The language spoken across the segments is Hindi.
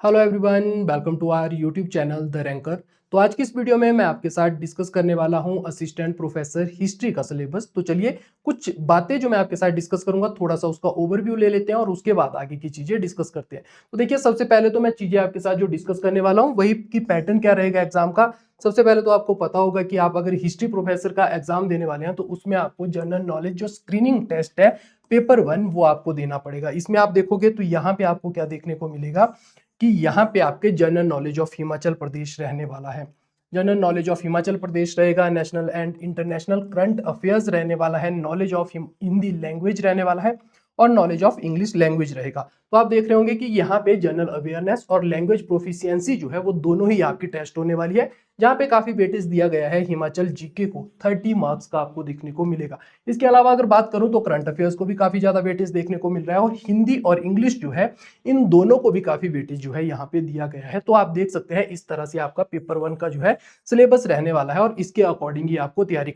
Hello everyone, welcome to our YouTube channel the Ranker. तो आज की इस वीडियो में मैं आपके साथ डिस्कस करने वाला हूं असिस्टेंट प्रोफेसर हिस्ट्री का सिलेबस। तो चलिए कुछ बातें जो मैं आपके साथ डिस्कस करूंगा, थोड़ा सा उसका ओवरव्यू ले लेते हैं और उसके बाद आगे की चीजें डिस्कस करते हैं। तो देखिए, सबसे पहले तो मैं चीजें आपके साथ जो डिस्कस करने वाला हूँ वही कि पैटर्न क्या रहेगा एग्जाम का। सबसे पहले तो आपको पता होगा कि आप अगर हिस्ट्री प्रोफेसर का एग्जाम देने वाले हैं तो उसमें आपको जनरल नॉलेज जो स्क्रीनिंग टेस्ट है पेपर 1 वो आपको देना पड़ेगा। इसमें आप देखोगे तो यहाँ पे आपको क्या देखने को मिलेगा कि यहाँ पे आपके जनरल नॉलेज ऑफ हिमाचल प्रदेश रहने वाला है। जनरल नॉलेज ऑफ हिमाचल प्रदेश रहेगा, national and international current affairs रहने वाला है, नॉलेज ऑफ हिंदी लैंग्वेज रहने वाला है और नॉलेज ऑफ इंग्लिश लैंग्वेज रहेगा। तो आप देख रहे होंगे कि यहाँ पे जनरल अवेयरनेस और लैंग्वेज प्रोफिशिएंसी जो है वो दोनों ही आपकी टेस्ट होने वाली है, जहाँ पे काफी वेटेज दिया गया है हिमाचल जीके को 30 मार्क्स का आपको देखने को मिलेगा। इसके अलावा अगर बात करूं तो करंट अफेयर्स को भी काफी ज्यादा वेटेज देखने को मिल रहा है और हिंदी और इंग्लिश जो है इन दोनों को भी काफी वेटेज जो है यहाँ पे दिया गया है। तो आप देख सकते हैं इस तरह से आपका पेपर 1 का जो है सिलेबस रहने वाला है और इसके अकॉर्डिंग ही आपको तैयारी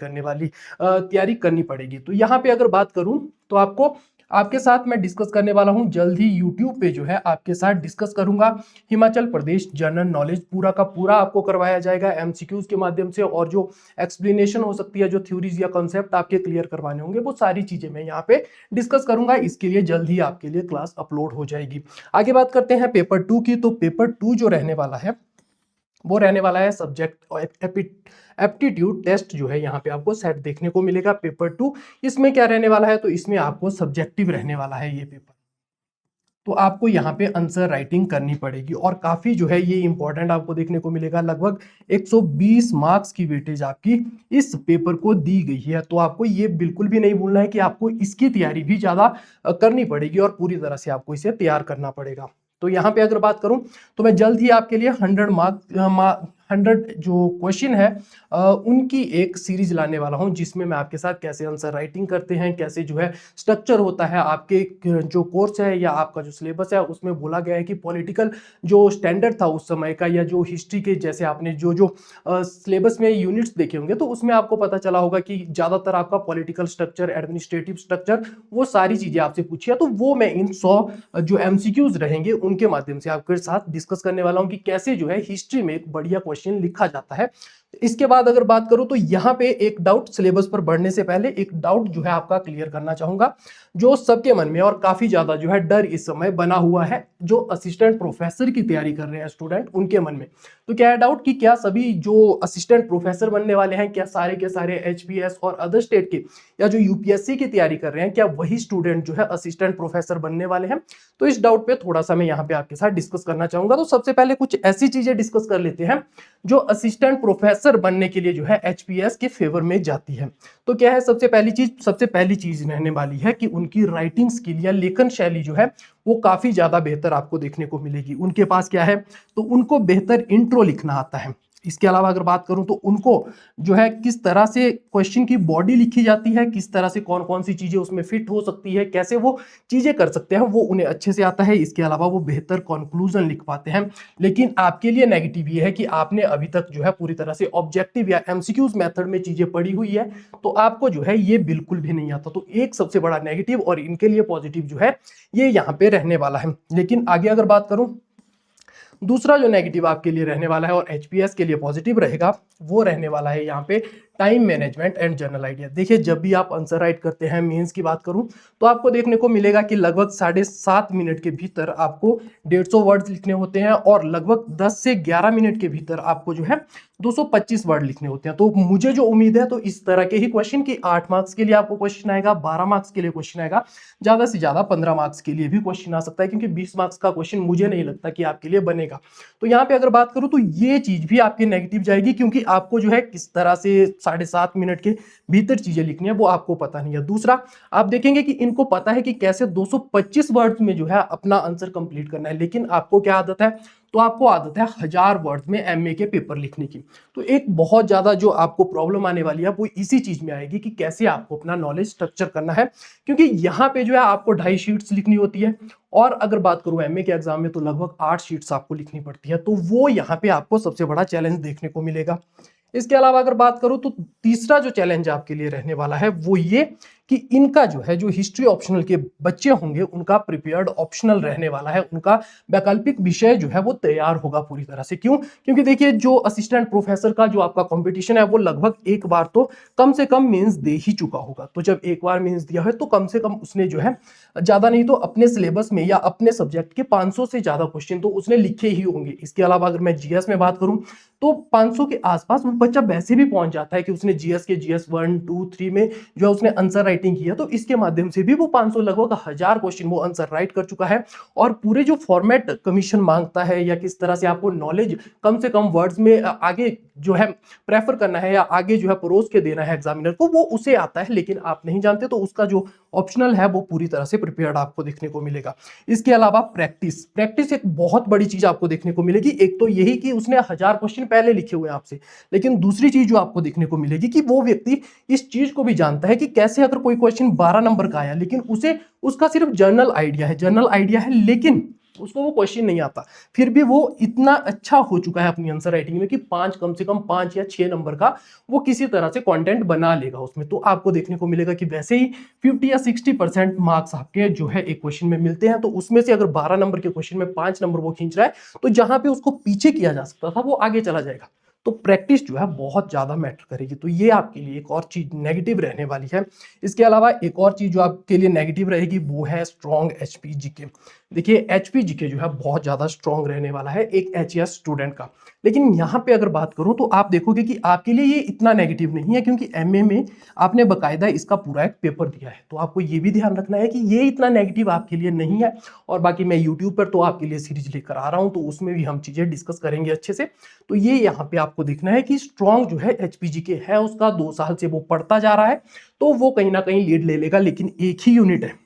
करनी पड़ेगी। तो यहाँ पे अगर बात करूं तो आपके साथ मैं डिस्कस करने वाला हूं, जल्द ही यूट्यूब पे जो है आपके साथ डिस्कस करूंगा। हिमाचल प्रदेश जनरल नॉलेज पूरा का पूरा आपको करवाया जाएगा एमसीक्यूज के माध्यम से, और जो एक्सप्लेनेशन हो सकती है, जो थ्योरीज या कॉन्सेप्ट आपके क्लियर करवाने होंगे, वो सारी चीजें मैं यहाँ पे डिस्कस करूंगा। इसके लिए जल्द ही आपके लिए क्लास अपलोड हो जाएगी। आगे बात करते हैं पेपर 2 की। तो पेपर 2 जो रहने वाला है वो रहने वाला है सब्जेक्ट एप्टीट्यूड टेस्ट जो है यहाँ पे आपको सेट देखने को मिलेगा पेपर 2। इसमें क्या रहने वाला है, तो इसमें आपको सब्जेक्टिव रहने वाला है ये पेपर। तो आपको यहाँ पे आंसर राइटिंग करनी पड़ेगी और काफी जो है ये इंपॉर्टेंट आपको देखने को मिलेगा। लगभग 120 मार्क्स की वेटेज आपकी इस पेपर को दी गई है। तो आपको ये बिल्कुल भी नहीं भूलना है कि आपको इसकी तैयारी भी ज्यादा करनी पड़ेगी और पूरी तरह से आपको इसे तैयार करना पड़ेगा। तो यहाँ पे अगर बात करूं तो मैं जल्द ही आपके लिए 100 जो क्वेश्चन है उनकी एक सीरीज लाने वाला हूं, जिसमें मैं आपके साथ कैसे आंसर राइटिंग करते हैं, कैसे जो है स्ट्रक्चर होता है आपके जो कोर्स है या आपका जो सिलेबस है, उसमें बोला गया है कि पॉलिटिकल जो स्टैंडर्ड था उस समय का, या जो हिस्ट्री के जैसे आपने जो जो सिलेबस में यूनिट्स देखे होंगे तो उसमें आपको पता चला होगा कि ज्यादातर आपका पॉलिटिकल स्ट्रक्चर, एडमिनिस्ट्रेटिव स्ट्रक्चर, वो सारी चीजें आपसे पूछी है। तो वो मैं इन 100 जो एमसीक्यूज रहेंगे उनके माध्यम से आपके साथ डिस्कस करने वाला हूं कि कैसे जो है हिस्ट्री में एक बढ़िया क्वेश्चन लिखा जाता है। इसके बाद अगर बात करूं तो यहाँ पे एक डाउट, सिलेबस पर बढ़ने से पहले एक डाउट जो है आपका क्लियर करना चाहूंगा, जो सबके मन में और काफी ज्यादा जो है डर इस समय बना हुआ है, जो असिस्टेंट प्रोफेसर की तैयारी कर रहे हैं स्टूडेंट उनके मन में। तो क्या है डाउट कि क्या सभी जो असिस्टेंट प्रोफेसर बनने वाले हैं, क्या सारे के सारे एचपीएस और अदर स्टेट के या जो यूपीएससी की तैयारी कर रहे हैं, क्या वही स्टूडेंट जो है असिस्टेंट प्रोफेसर बनने वाले हैं? तो इस डाउट पे थोड़ा सा मैं यहाँ पे आपके साथ डिस्कस करना चाहूंगा। तो सबसे पहले कुछ ऐसी चीजें डिस्कस कर लेते हैं जो असिस्टेंट प्रोफेसर बनने के लिए जो है एचपीएस के फेवर में जाती है। तो क्या है सबसे पहली चीज रहने वाली है कि उनकी राइटिंग स्किल या लेखन शैली जो है वो काफी ज्यादा बेहतर आपको देखने को मिलेगी। उनके पास क्या है, तो उनको बेहतर इंट्रो लिखना आता है। इसके अलावा अगर बात करूं तो उनको जो है किस तरह से क्वेश्चन की बॉडी लिखी जाती है, किस तरह से कौन कौन सी चीजें उसमें फिट हो सकती है, कैसे वो चीजें कर सकते हैं, वो उन्हें अच्छे से आता है। इसके अलावा वो बेहतर कंक्लूजन लिख पाते हैं। लेकिन आपके लिए नेगेटिव ये है कि आपने अभी तक जो है पूरी तरह से ऑब्जेक्टिव या एमसीक्यूज मेथड में चीजें पढ़ी हुई है, तो आपको जो है ये बिल्कुल भी नहीं आता। तो एक सबसे बड़ा नेगेटिव, और इनके लिए पॉजिटिव जो है ये यहाँ पे रहने वाला है। लेकिन आगे अगर बात करूं, दूसरा जो नेगेटिव आपके लिए रहने वाला है और एचपीएस के लिए पॉजिटिव रहेगा, वो रहने वाला है यहाँ पे time management and general idea. देखिए, जब भी आप आंसर राइट करते हैं, मेंस की बात करूं तो आपको देखने को मिलेगा कि लगभग 7.5 मिनट के भीतर आपको 150 वर्ड्स लिखने होते हैं और लगभग 10 से 11 मिनट के भीतर आपको जो है 225 वर्ड लिखने होते हैं। तो मुझे जो उम्मीद है, तो इस तरह के ही क्वेश्चन की 8 मार्क्स के लिए आपको क्वेश्चन आएगा, 12 मार्क्स के लिए क्वेश्चन आएगा, ज्यादा से ज्यादा 15 मार्क्स के लिए भी क्वेश्चन आ सकता है, क्योंकि 20 मार्क्स का क्वेश्चन मुझे नहीं लगता कि आपके लिए बनेगा। तो यहाँ पे अगर बात करूं तो ये चीज भी आपकी नेगेटिव जाएगी, क्योंकि आपको जो है किस तरह से 7.5 मिनट के भीतर चीजें लिखनी है वो आपको पता नहीं है। दूसरा, आप देखेंगे कि इनको पता है कि कैसे 225 वर्ड्स में जो है अपना आंसर कंप्लीट करना है, लेकिन आपको क्या आदत है, तो आपको आदत है 1000 वर्ड में एमए के पेपर लिखने की। तो एक बहुत ज्यादा जो आपको प्रॉब्लम आने वाली है वो इसी चीज में आएगी कि कैसे आपको अपना नॉलेज स्ट्रक्चर करना है, क्योंकि यहाँ पे जो है आपको 2.5 शीट्स लिखनी होती है, और अगर बात करूं एमए के एग्जाम में तो लगभग 8 शीट्स आपको लिखनी पड़ती है। तो वो यहाँ पे आपको सबसे बड़ा चैलेंज देखने को मिलेगा। इसके अलावा अगर बात करूं तो तीसरा जो चैलेंज आपके लिए रहने वाला है वो ये कि इनका जो है, जो हिस्ट्री ऑप्शनल के बच्चे होंगे उनका प्रिपेयर्ड ऑप्शनल रहने वाला है, उनका वैकल्पिक विषय जो है वो तैयार होगा पूरी तरह से। क्यों? क्योंकि देखिए जो असिस्टेंट प्रोफेसर का जो आपका कंपटीशन है वो लगभग एक बार तो कम से कम मेंस दे ही चुका होगा। तो जब एक बार मेंस दिया है तो कम से कम उसने जो है ज्यादा नहीं तो अपने सिलेबस में या अपने सब्जेक्ट के 500 से ज्यादा क्वेश्चन तो उसने लिखे ही होंगे। इसके अलावा अगर मैं जीएस में बात करूं तो 500 के आसपास वो बच्चा वैसे भी पहुंच जाता है कि उसने जीएस के जीएस 1, 2, 3 में जो है उसने आंसर राइटिंग किया, तो इसके माध्यम से भी वो 500 लगभग 1000 क्वेश्चन वो आंसर राइट कर चुका है। और पूरे जो फॉर्मेट कमीशन मांगता है या किस तरह से आपको नॉलेज कम से कम वर्ड्स में आगे जो है प्रेफर करना है या आगे जो है परोस के देना है एग्जामिनर को, वो उसे आता है, लेकिन आप नहीं जानते, तो उसका जो ऑप्शनल है वो पूरी तरह से प्रिपेयर्ड आपको देखने को मिलेगा। इसके अलावा प्रैक्टिस, प्रैक्टिस एक बहुत बड़ी चीज आपको देखने को मिलेगी। एक तो यही कि उसने 1000 क्वेश्चन पहले लिखे हुए हैं आपसे, लेकिन दूसरी चीज जो आपको देखने को मिलेगी कि वो व्यक्ति इस चीज को भी जानता है कि कैसे अगर कोई क्वेश्चन 12 नंबर का आया लेकिन उसे उसका सिर्फ जनरल आइडिया है, जनरल आइडिया है, लेकिन उसको वो क्वेश्चन नहीं आता, फिर भी वो इतना अच्छा हो चुका है अपनी आंसर राइटिंग में कि कम से कम 5 या 6 नंबर का वो किसी तरह से कंटेंट बना लेगा उसमें। तो आपको देखने को मिलेगा कि वैसे ही 50 या 60% मार्क्स आपके जो है एक क्वेश्चन में मिलते हैं, तो उसमें से अगर 12 नंबर के क्वेश्चन में 5 नंबर वो खींच रहा है, तो जहां पे उसको पीछे किया जा सकता था वो आगे चला जाएगा। तो प्रैक्टिस जो है बहुत ज्यादा मैटर करेगी। तो ये आपके लिए एक और चीज नेगेटिव रहने वाली है। इसके अलावा एक और चीज जो आपके लिए नेगेटिव रहेगी वो है स्ट्रॉन्ग एचपीजीके। देखिए एचपीजीके जो है बहुत ज्यादा स्ट्रॉन्ग रहने वाला है एक एचएस स्टूडेंट का। लेकिन यहाँ पे अगर बात करूं तो आप देखोगे कि आपके लिए ये इतना नेगेटिव नहीं है, क्योंकि एमए में आपने बकायदा इसका पूरा एक पेपर दिया है। तो आपको ये भी ध्यान रखना है कि ये इतना नेगेटिव आपके लिए नहीं है। और बाकी मैं यूट्यूब पर तो आपके लिए सीरीज लेकर आ रहा हूं, तो उसमें भी हम चीजें डिस्कस करेंगे अच्छे से। तो ये यहाँ पे आपको देखना है कि स्ट्रॉन्ग जो है एचपीजीके है उसका 2 साल से वो पढ़ता जा रहा है, तो वो कहीं ना कहीं लीड ले लेगा। लेकिन एक ही यूनिट है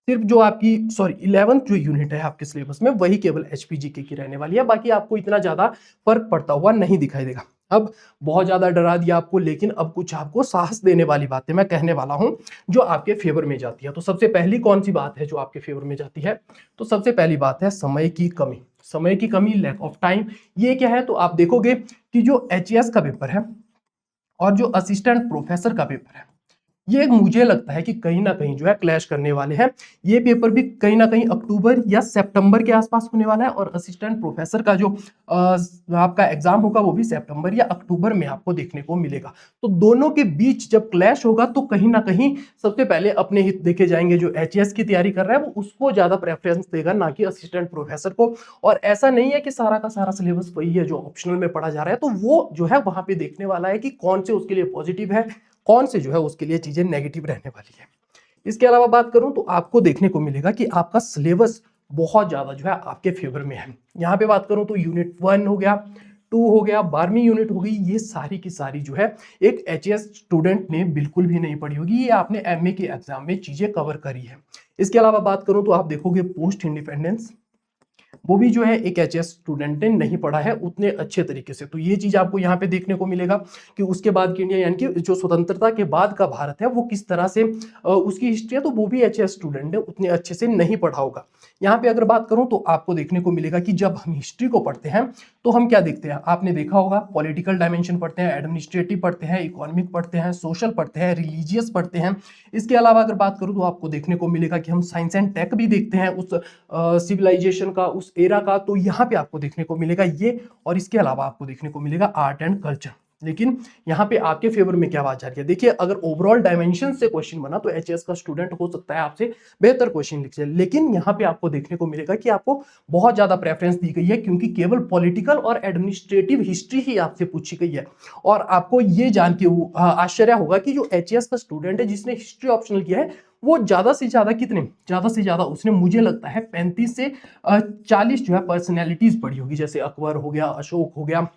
सिर्फ जो आपकी 11th जो यूनिट है आपके सिलेबस में, वही केवल एचपीजीके की रहने वाली है। बाकी आपको इतना ज्यादा फर्क पड़ता हुआ नहीं दिखाई देगा। अब बहुत ज्यादा डरा दिया आपको, लेकिन अब कुछ आपको साहस देने वाली बातें मैं कहने वाला हूं जो आपके फेवर में जाती है। तो सबसे पहली कौन सी बात है जो आपके फेवर में जाती है? तो सबसे पहली बात है समय की कमी। समय की कमी, लैक ऑफ टाइम। ये क्या है? तो आप देखोगे कि जो एचएस का पेपर है और जो असिस्टेंट प्रोफेसर का पेपर है, ये मुझे लगता है कि कहीं ना कहीं जो है क्लैश करने वाले हैं। ये पेपर भी कहीं ना कहीं अक्टूबर या सितंबर के आसपास होने वाला है, और असिस्टेंट प्रोफेसर का जो आपका एग्जाम होगा वो भी सितंबर या अक्टूबर में आपको देखने को मिलेगा। तो दोनों के बीच जब क्लैश होगा तो कहीं ना कहीं सबसे पहले अपने हित देखे जाएंगे। जो एचएस की तैयारी कर रहा है वो उसको ज्यादा प्रेफरेंस देगा, ना कि असिस्टेंट प्रोफेसर को। और ऐसा नहीं है कि सारा का सारा सिलेबस वही है जो ऑप्शनल में पढ़ा जा रहा है, तो वो जो है वहां पे देखने वाला है कि कौन से उसके लिए पॉजिटिव है, कौन से जो है उसके लिए चीजें नेगेटिव रहने वाली है। इसके अलावा बात करूं तो आपको देखने को मिलेगा कि आपका सिलेबस बहुत ज्यादा जो है आपके फेवर में है। यहाँ पे बात करूं तो यूनिट 1 हो गया, 2 हो गया, 12वीं यूनिट हो गई, ये सारी की सारी जो है एक एचएस स्टूडेंट ने बिल्कुल भी नहीं पढ़ी होगी। ये आपने एमए के एग्जाम में चीजें कवर करी है। इसके अलावा बात करूं तो आप देखोगे पोस्ट इंडिपेंडेंस, वो भी जो है एक एचएस स्टूडेंट ने नहीं पढ़ा है उतने अच्छे तरीके से। तो ये चीज आपको यहाँ पे देखने को मिलेगा कि उसके बाद की इंडिया, यानी कि जो स्वतंत्रता के बाद का भारत है वो किस तरह से उसकी हिस्ट्री है, तो वो भी एचएस स्टूडेंट ने उतने अच्छे से नहीं पढ़ा होगा। यहाँ पे अगर बात करूं तो आपको देखने को मिलेगा कि जब हम हिस्ट्री को पढ़ते हैं तो हम क्या देखते हैं, आपने देखा होगा पॉलिटिकल डायमेंशन पढ़ते हैं, एडमिनिस्ट्रेटिव पढ़ते हैं, इकोनॉमिक पढ़ते हैं, सोशल पढ़ते हैं, रिलीजियस पढ़ते हैं। इसके अलावा अगर बात करूं तो आपको देखने को मिलेगा कि हम साइंस एंड टेक भी देखते हैं, उस सिविलाइजेशन का, उस एरा का। तो यहाँ पे आपको देखने को मिलेगा ये, और इसके अलावा आपको देखने को मिलेगा आर्ट एंड कल्चर। लेकिन यहाँ पे आपके फेवर में क्या बात जा रही है? देखिए अगर ओवरऑल डायमेंशन से क्वेश्चन बना तो एचएस का स्टूडेंट हो सकता है आपसे बेहतर क्वेश्चन लिख जाए, लेकिन यहाँ पे आपको देखने को मिलेगा कि आपको बहुत ज्यादा प्रेफरेंस दी गई है, क्योंकि केवल पॉलिटिकल और एडमिनिस्ट्रेटिव हिस्ट्री ही आपसे पूछी गई है। और आपको ये जान के आश्चर्य होगा कि जो एचएस का स्टूडेंट है जिसने हिस्ट्री ऑप्शनल किया है, वो ज्यादा से ज्यादा कितने, ज्यादा से ज्यादा उसने मुझे लगता है 35 से 40 जो है पर्सनैलिटीज पढ़ी होगी, जैसे अकबर हो गया, अशोक हो गया,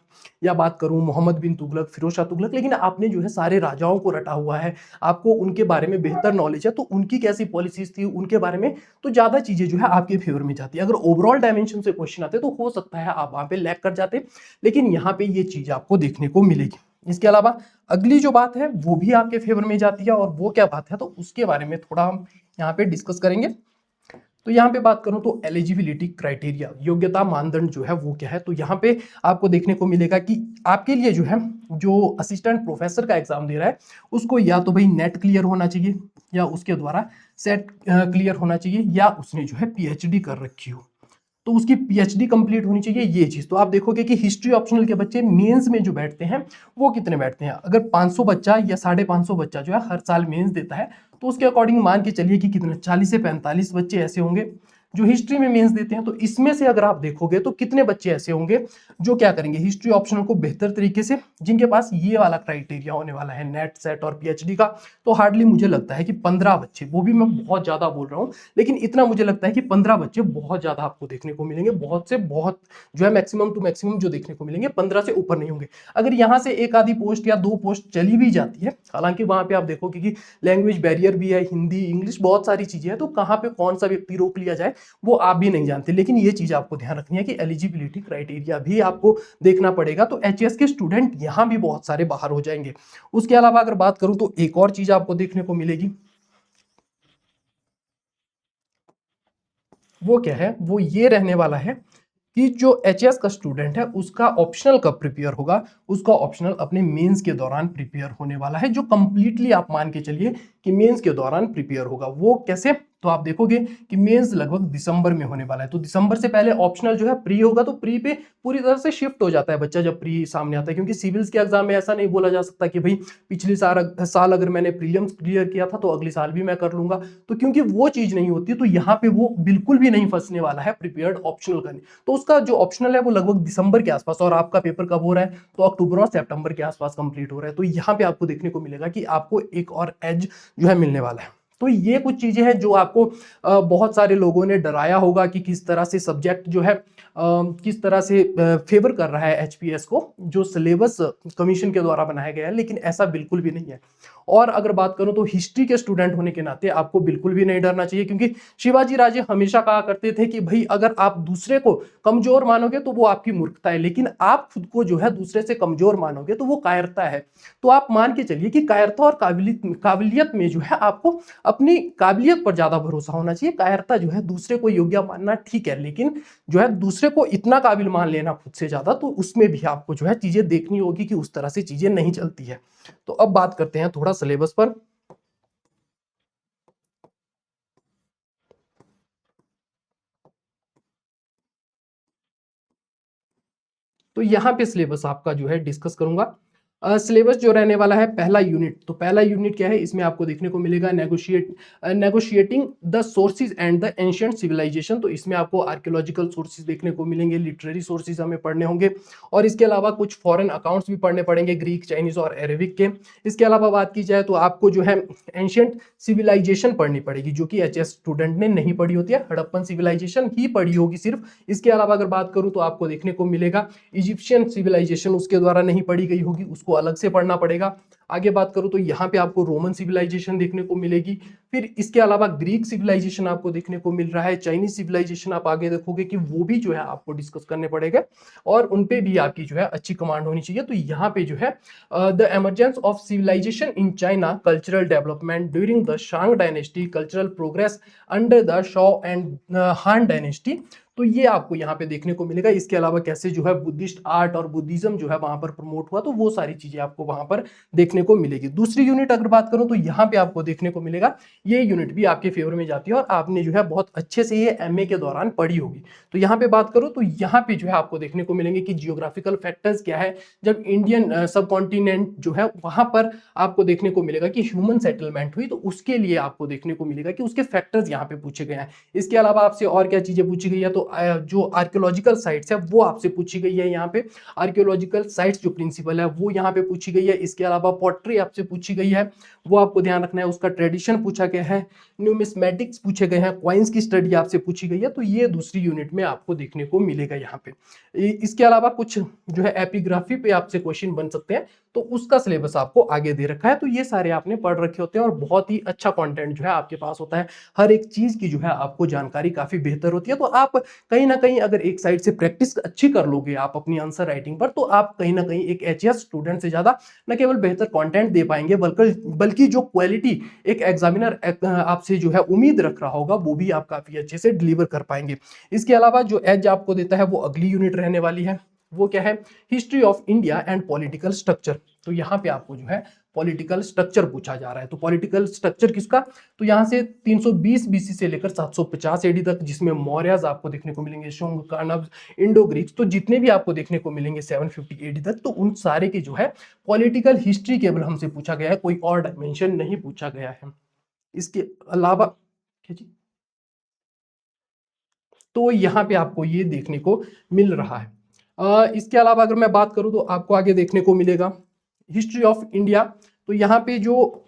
या बात करूं मोहम्मद बिन तुगलक, फिरोज शाह तुगलक। लेकिन आपने जो है सारे राजाओं को रटा हुआ है, आपको उनके बारे में बेहतर नॉलेज है, तो उनकी कैसी पॉलिसीज थी उनके बारे में तो ज्यादा चीजें जो है आपके फेवर में जाती है। अगर ओवरऑल डायमेंशन से क्वेश्चन आते तो हो सकता है आप वहां पे लैग कर जाते, लेकिन यहाँ पे ये चीज आपको देखने को मिलेगी। इसके अलावा अगली जो बात है वो भी आपके फेवर में जाती है, और वो क्या बात है तो उसके बारे में थोड़ा हम यहाँ पे डिस्कस करेंगे। तो यहाँ पे बात करूं तो एलिजिबिलिटी क्राइटेरिया, योग्यता मानदंड जो है वो क्या है, तो यहाँ पे आपको देखने को मिलेगा कि आपके लिए जो है, जो असिस्टेंट प्रोफेसर का एग्जाम दे रहा है उसको या तो भाई नेट क्लियर होना चाहिए, या उसके द्वारा सेट क्लियर होना चाहिए, या उसने जो है पीएचडी कर रखी हो, तो उसकी पीएचडी कंप्लीट होनी चाहिए ये चीज। तो आप देखोगे कि हिस्ट्री ऑप्शनल के बच्चे मेंस में जो बैठते हैं वो कितने बैठते हैं, अगर 500 बच्चा या 550 बच्चा जो है हर साल मेंस देता है, तो उसके अकॉर्डिंग मान के चलिए कि कितने 40 से 45 बच्चे ऐसे होंगे जो हिस्ट्री में मेंस देते हैं। तो इसमें से अगर आप देखोगे तो कितने बच्चे ऐसे होंगे जो क्या करेंगे, हिस्ट्री ऑप्शनल को बेहतर तरीके से, जिनके पास ये वाला क्राइटेरिया होने वाला है नेट सेट और पीएचडी का। तो हार्डली मुझे लगता है कि 15 बच्चे, वो भी मैं बहुत ज्यादा बोल रहा हूँ, लेकिन इतना मुझे लगता है कि 15 बच्चे बहुत ज्यादा आपको देखने को मिलेंगे, बहुत से बहुत जो है मैक्सिमम टू मैक्सिमम जो देखने को मिलेंगे 15 से ऊपर नहीं होंगे। अगर यहाँ से एक आधी पोस्ट या 2 पोस्ट चली भी जाती है, हालांकि वहां पे आप देखोगे कि लैंग्वेज बैरियर भी है, हिंदी इंग्लिश बहुत सारी चीजें हैं, तो कहाँ पे कौन सा व्यक्ति रोक लिया जाए वो आप भी नहीं जानते। लेकिन ये चीज आपको ध्यान रखनी है कि एलिजिबिलिटी क्राइटेरिया भी आपको देखना पड़ेगा। तो एचएस के स्टूडेंट यहाँ भी बहुत सारे बाहर हो जाएंगे। उसके अलावा अगर बात करूं तो एक और चीज आपको देखने को मिलेगी, वो क्या है, वो ये रहने वाला है कि जो एचएस का स्टूडेंट है उसका ऑप्शनल कब प्रिपेयर होगा, उसका ऑप्शनल अपने मेंस के दौरान प्रिपेयर होने वाला है, जो कंप्लीटली आप मान के चलिए कि मेंस के दौरान प्रिपेयर होगा। वो कैसे, तो आप देखोगे कि मेंस लगभग दिसंबर में होने वाला है, तो दिसंबर से पहले ऑप्शनल जो है प्री होगा, तो प्री पे पूरी तरह से शिफ्ट हो जाता है बच्चा जब प्री सामने आता है, क्योंकि सिविल्स के एग्जाम में ऐसा नहीं बोला जा सकता कि भाई पिछले साल अगर मैंने प्रीलिम्स क्लियर किया था तो अगले साल भी मैं कर लूंगा, तो क्योंकि वो चीज नहीं होती, तो यहाँ पे वो बिल्कुल भी नहीं फंसने वाला है प्रिपेयर्ड ऑप्शनल करने। तो उसका जो ऑप्शनल है वो लगभग दिसंबर के आसपास, और आपका पेपर कब हो रहा है, तो अक्टूबर और सितंबर के आसपास कंप्लीट हो रहा है। तो यहाँ पे आपको देखने को मिलेगा कि आपको एक और एज जो है मिलने वाला है। तो ये कुछ चीजें हैं जो आपको बहुत सारे लोगों ने डराया होगा कि किस तरह से सब्जेक्ट जो है किस तरह से फेवर कर रहा है एचपीएस को, जो सिलेबस कमीशन के द्वारा बनाया गया है, लेकिन ऐसा बिल्कुल भी नहीं है। और अगर बात करूं तो हिस्ट्री के स्टूडेंट होने के नाते आपको बिल्कुल भी नहीं डरना चाहिए, क्योंकि शिवाजी राजे हमेशा कहा करते थे कि भाई अगर आप दूसरे को कमजोर मानोगे तो वो आपकी मूर्खता है, लेकिन आप खुद को जो है दूसरे से कमजोर मानोगे तो वो कायरता है। तो आप मान के चलिए कि कायरता और काबिलियत में जो है आपको अपनी काबिलियत पर ज्यादा भरोसा होना चाहिए। कायरता जो है दूसरे को योग्य मानना ठीक है, लेकिन जो है दूसरे को इतना काबिल मान लेना खुद से ज्यादा, तो उसमें भी आपको जो है चीजें देखनी होगी कि उस तरह से चीजें नहीं चलती है। तो अब बात करते हैं थोड़ा सिलेबस पर। तो यहाँ पे सिलेबस आपका जो है डिस्कस करूंगा। सिलेबस जो रहने वाला है, पहला यूनिट, तो पहला यूनिट क्या है, इसमें आपको देखने को मिलेगा negotiating the sources and the ancient civilisation. तो इसमें आपको आर्कियोलॉजिकल सोर्सेज देखने को मिलेंगे, लिटरेरी सोर्सेज हमें पढ़ने होंगे, और इसके अलावा कुछ फॉरेन अकाउंट्स भी पढ़ने पड़ेंगे, ग्रीक, चाइनीज और अरेबिक के। इसके अलावा बात की जाए तो आपको जो है एंशिएंट सिविलाइजेशन पढ़नी पड़ेगी, जो कि एचएस स्टूडेंट ने नहीं पढ़ी होती है, हड़प्पन सिविलाइजेशन ही पढ़ी होगी सिर्फ। इसके अलावा अगर बात करूं तो आपको देखने को मिलेगा इजिप्शियन सिविलाइजेशन उसके द्वारा नहीं पढ़ी गई होगी, उसको अलग से पढ़ना पड़ेगा। आगे बात करूं तो यहाँ पे आपको रोमन सिविलाइजेशन देखने को मिलेगी, फिर इसके अलावा ग्रीक सिविलाइजेशन आपको देखने को मिल रहा है, चाइनीज सिविलाइजेशन आप आगे देखोगे कि वो भी जो है आपको डिस्कस करने पड़ेगा, और उनपे भी आपकी जो है अच्छी कमांड होनी चाहिए। तो यहाँ पे जो है the emergence of civilisation in China, cultural development during the Shang dynasty, cultural progress under the Zhou and Han dynasty, तो ये आपको यहाँ पे देखने को मिलेगा। इसके अलावा कैसे जो है बुद्धिस्ट आर्ट और बुद्धिज्म जो है वहां पर प्रमोट हुआ, तो वो सारी चीजें आपको वहां पर देखने को मिलेगी। दूसरी यूनिट अगर बात करूं तो यहाँ पे आपको देखने को मिलेगा, ये यूनिट भी आपके फेवर में जाती है और आपने जो है बहुत अच्छे से ये एमए के दौरान पढ़ी होगी। तो यहाँ पे बात करो तो यहाँ पे जो है आपको देखने को मिलेंगे कि जियोग्राफिकल फैक्टर्स क्या है, जब इंडियन सब कॉन्टिनेंट जो है वहां पर आपको देखने को मिलेगा कि ह्यूमन सेटलमेंट हुई, तो उसके लिए आपको देखने को मिलेगा कि उसके फैक्टर्स यहाँ पे पूछे गए हैं। इसके अलावा आपसे और क्या चीजें पूछी गई है, तो जो आर्कियोलॉजिकल साइट्स है वो आपसे पूछी गई है, यहाँ पे आर्कियोलॉजिकल साइट्स जो प्रिंसिपल है वो यहाँ पे पूछी गई है। इसके अलावा पॉटरी आपसे पूछी गई है, वो आपको ध्यान रखना है, उसका ट्रेडिशन पूछा गया है, न्यूमिस्मेटिक्स पूछे गए हैं, कॉइन्स की स्टडी आपसे पूछी गई है। तो ये दूसरी यूनिट में आपको देखने को मिलेगा यहाँ पे। इसके अलावा कुछ जो है एपिग्राफी पे आपसे क्वेश्चन बन सकते हैं, तो उसका सिलेबस आपको आगे दे रखा है। तो ये सारे आपने पढ़ रखे होते हैं और बहुत ही अच्छा कंटेंट जो है आपके पास होता है, हर एक चीज की जो है आपको जानकारी काफी बेहतर होती है। तो आप कहीं ना कहीं अगर एक साइड से प्रैक्टिस अच्छी कर लोगे आप अपनी आंसर राइटिंग पर, तो आप कहीं ना कहीं एक एचएएस स्टूडेंट से ज्यादा न केवल बेहतर कंटेंट दे पाएंगे, बल्कि जो क्वालिटी एक एग्जामिनर आपसे जो है उम्मीद रख रहा होगा वो भी आप काफी अच्छे से डिलीवर कर पाएंगे। इसके अलावा जो एज आपको देता है वो अगली यूनिट रहने वाली है, वो क्या है, history of India and political structure. तो यहाँ पे आपको जो है पॉलिटिकल स्ट्रक्चर पूछा जा रहा है। तो पॉलिटिकल स्ट्रक्चर किसका, तो यहाँ से 320 बीसी से लेकर 750 एडी तक, जिसमें मौर्यज आपको देखने को मिलेंगे, शुंग, कानव, इंडो ग्रीक्स, तो जितने भी आपको देखने को मिलेंगे 750 एडी तक, तो उन सारे की जो है पॉलिटिकल हिस्ट्री केवल हमसे पूछा गया है, कोई और डायमेंशन नहीं पूछा गया है। इसके अलावा क्या जी, तो यहाँ पे आपको ये देखने को मिल रहा है। इसके अलावा अगर मैं बात करूं तो आपको आगे देखने को मिलेगा हिस्ट्री ऑफ इंडिया। तो यहाँ पे जो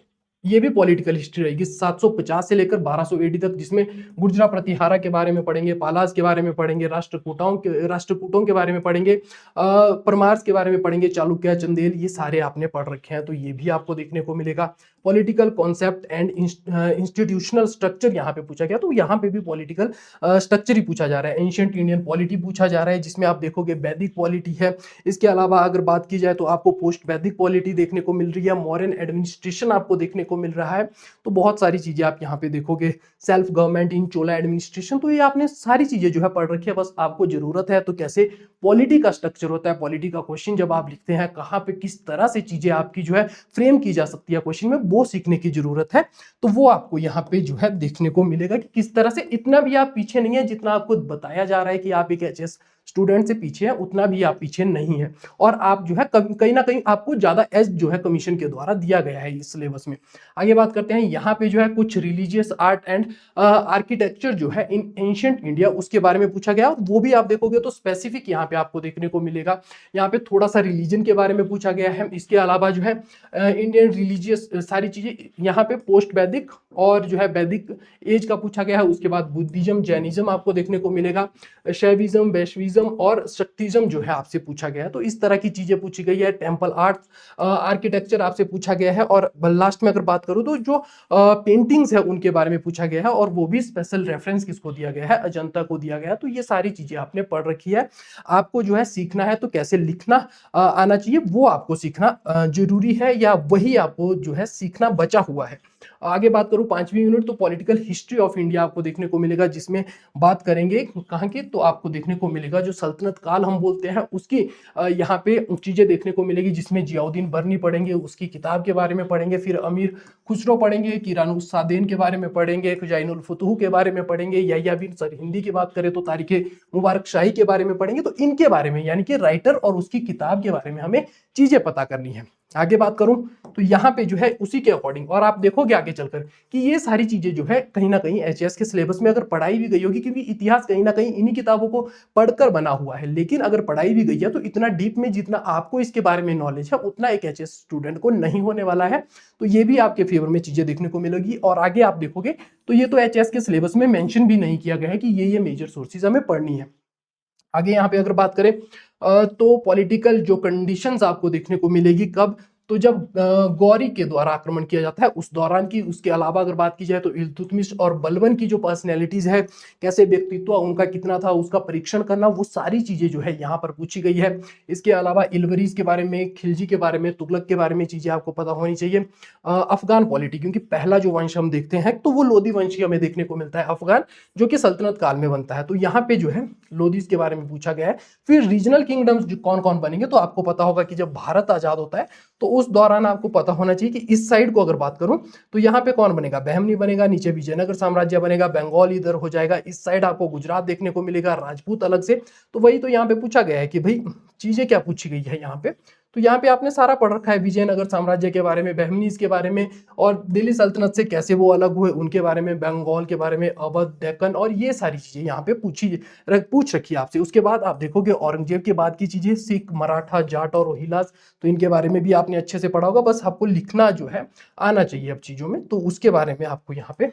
ये भी पॉलिटिकल हिस्ट्री रहेगी 750 से लेकर 1200 एडी तक, जिसमें गुर्जरा प्रतिहारा के बारे में पढ़ेंगे, पालास के बारे में पढ़ेंगे, राष्ट्रकूटों के बारे में पढ़ेंगे, परमार्स के बारे में पढ़ेंगे, चालुक्य, चंदेल, ये सारे आपने पढ़ रखे हैं, तो ये भी आपको देखने को मिलेगा। Political concept and institutional structure यहाँ पे पूछा गया, तो यहाँ पे भी पॉलिटिकल स्ट्रक्चर ही पूछा जा रहा है। एंशियंट इंडियन पॉलिटी पूछा जा रहा है, जिसमें आप देखोगे वैदिक पॉलिटी है। इसके अलावा अगर बात की जाए तो आपको पोस्ट वैदिक पॉलिटी देखने को मिल रही है, मॉडर्न एडमिनिस्ट्रेशन आपको देखने को मिल रहा है। तो बहुत सारी चीजें आप यहाँ पे देखोगे, self government in Chola administration, तो ये आपने सारी चीजें जो है पढ़ रखी है। बस आपको जरूरत है तो कैसे पॉलिटी का स्ट्रक्चर होता है, पॉलिटी का क्वेश्चन जब आप लिखते हैं कहाँ पे किस तरह से चीजें आपकी जो है फ्रेम की जा सकती है क्वेश्चन में, वो सीखने की जरूरत है। तो वो आपको यहाँ पे जो है देखने को मिलेगा कि किस तरह से, इतना भी आप पीछे नहीं है जितना आपको बताया जा रहा है कि आप एक एचएस स्टूडेंट से पीछे है, उतना भी आप पीछे नहीं है। और आप जो है कहीं ना कहीं आपको ज्यादा एज जो है कमीशन के द्वारा दिया गया है इस सिलेबस में। आगे बात करते हैं, यहाँ पे जो है कुछ रिलीजियस आर्ट एंड आर्किटेक्चर जो है इन एंशिएंट इंडिया, उसके बारे में पूछा गया। वो भी आप देखोगे तो स्पेसिफिक यहाँ पे आपको देखने को मिलेगा। यहाँ पे थोड़ा सा रिलीजन के बारे में पूछा गया है। इसके अलावा जो है इंडियन रिलीजियस सारी चीजें यहाँ पे पोस्ट वैदिक और जो है वैदिक एज का पूछा गया है। उसके बाद बुद्धिज्म, जैनिज्म आपको देखने को मिलेगा, शैविज्म, वैष्णविज्म और शक्तिज्म जो है आपसे पूछा गया है। तो इस तरह की चीजें पूछी गई है। टेम्पल आर्ट, आर्किटेक्चर आपसे पूछा गया है। और लास्ट में अगर बात करूं तो जो पेंटिंग्स है उनके बारे में पूछा गया है, और वो भी स्पेशल रेफरेंस किसको दिया गया है, अजंता को दिया गया है। तो ये सारी चीजें आपने पढ़ रखी है। आपको जो है सीखना है तो कैसे लिखना आना चाहिए, वो आपको सीखना जरूरी है, या वही आपको जो है सीखना बचा हुआ है। आगे बात करूं 5वीं यूनिट, तो पॉलिटिकल हिस्ट्री ऑफ इंडिया आपको देखने को मिलेगा, जिसमें बात करेंगे कहाँ की, तो आपको देखने को मिलेगा जो सल्तनत काल हम बोलते हैं उसकी यहाँ पे चीजें देखने को मिलेगी, जिसमें जियाउद्दीन बर्नी पढ़ेंगे, उसकी किताब के बारे में पढ़ेंगे, फिर अमीर खुसरो पढ़ेंगे, किरानुस सादेन के बारे में पढ़ेंगे, खुजाइनुल फुतूह के बारे में पढ़ेंगे, या फिर सर हिंदी की बात करें तो तारीख मुबारक शाही के बारे में पढ़ेंगे। तो इनके बारे में यानी कि राइटर और उसकी किताब के बारे में हमें चीजें पता करनी है। आगे बात करूं तो यहाँ पे जो है उसी के अकॉर्डिंग, और आप देखोगे आगे चलकर कि ये सारी चीजें जो है कहीं ना कहीं एचएस के सिलेबस में अगर पढ़ाई भी गई होगी, क्योंकि इतिहास कहीं ना कहीं इन्हीं किताबों को पढ़कर बना हुआ है, लेकिन अगर पढ़ाई भी गई है तो इतना डीप में जितना आपको इसके बारे में नॉलेज है उतना एक एचएस स्टूडेंट को नहीं होने वाला है। तो ये भी आपके फेवर में चीजें देखने को मिलेगी। और आगे आप देखोगे तो ये तो एचएस के सिलेबस में मेंशन भी नहीं किया गया है कि ये मेजर सोर्सेज हमें पढ़नी है। आगे यहाँ पे अगर बात करें तो पॉलिटिकल जो कंडीशंस आपको देखने को मिलेगी कब, तो जब गौरी के द्वारा आक्रमण किया जाता है उस दौरान की। उसके अलावा अगर बात की जाए तो इल्तुतमिश और बलबन की जो पर्सनैलिटीज है, कैसे व्यक्तित्व उनका कितना था, उसका परीक्षण करना, वो सारी चीजें जो है यहाँ पर पूछी गई है। इसके अलावा इलवरीज के बारे में, खिलजी के बारे में, तुगलक के बारे में चीजें आपको पता होनी चाहिए। अफगान पॉलिटी, क्योंकि पहला जो वंश हम देखते हैं तो वो लोधी वंश ही हमें देखने को मिलता है, अफगान, जो कि सल्तनत काल में बनता है। तो यहाँ पे जो है लोधीज के बारे में पूछा गया है। फिर रीजनल किंगडम्स जो कौन कौन बनेंगे, तो आपको पता होगा कि जब भारत आजाद होता है तो उस दौरान आपको पता होना चाहिए कि इस साइड को अगर बात करूं तो यहाँ पे कौन बनेगा, बहमनी बनेगा, नीचे विजयनगर साम्राज्य बनेगा, बंगाल इधर हो जाएगा, इस साइड आपको गुजरात देखने को मिलेगा, राजपूत अलग से। तो वही तो यहाँ पे पूछा गया है कि भाई चीजें क्या पूछी गई है यहाँ पे। तो यहाँ पे आपने सारा पढ़ रखा है, विजयनगर साम्राज्य के बारे में, बहमनीज के बारे में, और दिल्ली सल्तनत से कैसे वो अलग हुए उनके बारे में, बंगाल के बारे में, अवध, डेक्कन, और ये सारी चीजें यहाँ पे पूछ रखी है आपसे। उसके बाद आप देखोगे औरंगजेब के बाद की चीजें, सिख, मराठा, जाट और रोहिलास, तो इनके बारे में भी आपने अच्छे से पढ़ा होगा। बस आपको लिखना जो है आना चाहिए अब चीजों में, तो उसके बारे में आपको यहाँ पे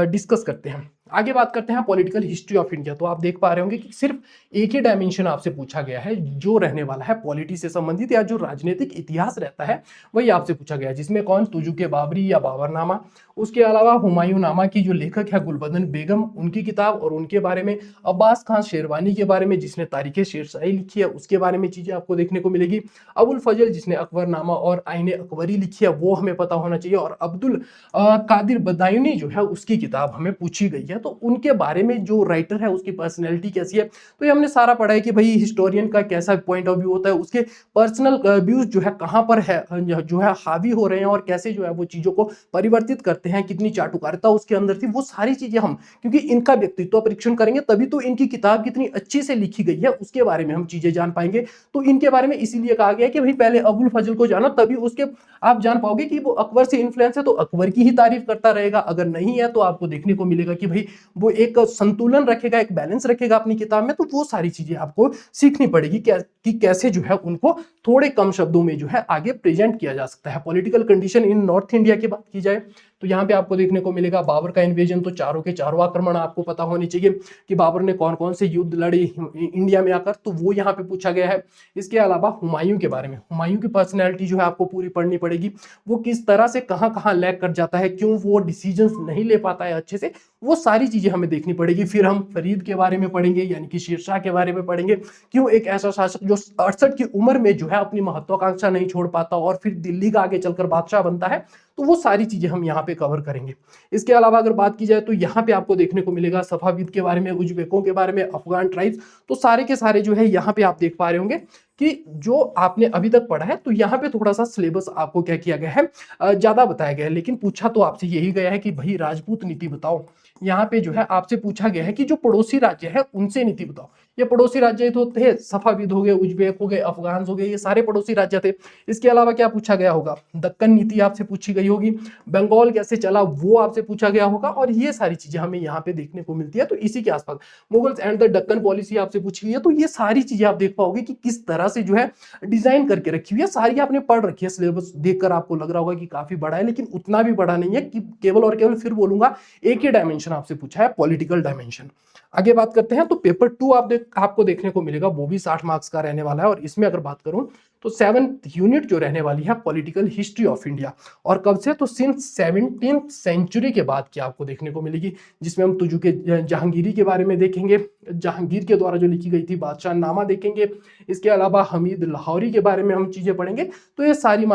डिस्कस करते हैं। आगे बात करते हैं पॉलिटिकल हिस्ट्री ऑफ इंडिया। तो आप देख पा रहे होंगे कि सिर्फ एक ही डायमेंशन आपसे पूछा गया है जो रहने वाला है पॉलिटी से संबंधित या जो राजनीतिक इतिहास रहता है वही आपसे पूछा गया है, जिसमें कौन, तुजुक बाबरी या बाबरनामा, उसके अलावा हुमायूं नामा की जो लेखक है गुलबदन बेगम, उनकी किताब और उनके बारे में, अब्बास खान शेरवानी के बारे में जिसने तारीख शेरशाही लिखी है उसके बारे में चीजें आपको देखने को मिलेगी, अबुल फजल जिसने अकबरनामा और आईने अकबरी लिखी है वो हमें पता होना चाहिए, और अब्दुल कादिर बदायूनी जो है उसकी किताब हमें पूछी गई है। तो उनके बारे में जो राइटर है उसकी पर्सनैलिटी कैसी है, तो ये हमने सारा पढ़ा है कि भाई हिस्टोरियन का कैसा पॉइंट ऑफ व्यू होता है, उसके पर्सनल व्यूज जो है कहाँ पर है जो है हावी हो रहे हैं और कैसे जो है वो चीजों को परिवर्तित करते हैं, कितनी चाटुकारिता उसके अंदर थी, वो सारी चीजें हम क्योंकि इनका व्यक्तित्व परीक्षण करेंगे तभी तो इनकी किताब कितनी अच्छी से लिखी गई है उसके बारे में हम चीजें जान पाएंगे। तो इनके बारे में इसीलिए कहा गया कि भाई पहले अबुल फजल को जानो तभी उसके आप जान पाओगे कि वो अकबर से इन्फ्लुएंस है तो अकबर की ही तारीफ करता रहेगा, अगर नहीं है तो आपको देखने को मिलेगा कि भाई वो एक संतुलन रखेगा, एक बैलेंस रखेगा अपनी किताब में। तो वो सारी चीजें आपको सीखनी पड़ेगी कि कैसे जो है उनको थोड़े कम शब्दों में जो है आगे प्रेजेंट किया जा सकता है। Political condition in north India की बात की जाए तो यहाँ पे आपको देखने को मिलेगा बाबर का इन्वेजन, तो चारों के चारों आक्रमण आपको पता होनी चाहिए कि बाबर ने कौन कौन से युद्ध लड़े इंडिया में आकर, तो वो यहाँ पे पूछा गया है। इसके अलावा हुमायूं के बारे में, हुमायूं की पर्सनैलिटी जो है आपको पूरी पढ़नी पड़ेगी, वो किस तरह से कहाँ कहाँ लैग कर जाता है, क्यों वो डिसीजंस नहीं ले पाता है अच्छे से, वो सारी चीजें हमें देखनी पड़ेगी। फिर हम फरीद के बारे में पढ़ेंगे यानी कि शेरशाह के बारे में पढ़ेंगे, क्यों एक ऐसा शासक जो 68 की उम्र में जो है अपनी महत्वाकांक्षा नहीं छोड़ पाता और फिर दिल्ली का आगे चलकर बादशाह बनता है, तो वो सारी चीजें हम यहाँ पे कवर करेंगे। इसके अलावा अगर बात की जाए तो यहाँ पे आपको देखने को मिलेगा सफाविद के बारे में, उज्बेकों के बारे में, अफगान ट्राइब्स, तो सारे के सारे जो है यहाँ पे आप देख पा रहे होंगे कि जो आपने अभी तक पढ़ा है तो यहाँ पे थोड़ा सा सिलेबस आपको क्या किया गया है, ज्यादा बताया गया है, लेकिन पूछा तो आपसे यही गया है कि भाई राजपूत नीति बताओ। यहाँ पे जो है आपसे पूछा गया है कि जो पड़ोसी राज्य है उनसे नीति बताओ। ये पड़ोसी राज्य तो थे, सफाविद हो गए, उज्बेक हो गए, अफगान हो गए, ये सारे पड़ोसी राज्य थे। इसके अलावा क्या पूछा गया होगा, दक्कन नीति आपसे पूछी गई होगी, बंगाल कैसे चला वो आपसे पूछा गया होगा, और ये सारी चीजें हमें यहाँ पे देखने को मिलती है। तो इसी के आसपास Mughals and the Deccan policy आपसे पूछी गई है, तो ये सारी चीजें आप देख पाओगे कि किस तरह से जो है डिजाइन करके रखी हुई है, सारी आपने पढ़ रखी है। सिलेबस देखकर आपको लग रहा होगा कि काफी बड़ा है, लेकिन उतना भी बड़ा नहीं है कि केवल और केवल फिर बोलूंगा एक ही डायमेंशन आपसे पूछा है, पॉलिटिकल डायमेंशन। आगे बात करते हैं तो पेपर 2 आपको देखने को मिलेगा, वो भी 60 मार्क्स का रहने वाला है, और इसमें अगर बात करूं तो 7th यूनिट जो रहने वाली है पॉलिटिकल हिस्ट्री ऑफ इंडिया, और कब से, तो सिंस 17th सेंचुरी के बाद की आपको देखने को मिलेगी, जिसमें हम तुजुके जहांगीरी के बारे में देखेंगे, जहांगीर के द्वारा जो लिखी गई थी बादशाह नामा देखेंगे। इसके अलावा हमीद लाहौरी के बारे में हम चीजें पढ़ेंगे। तो ये सारी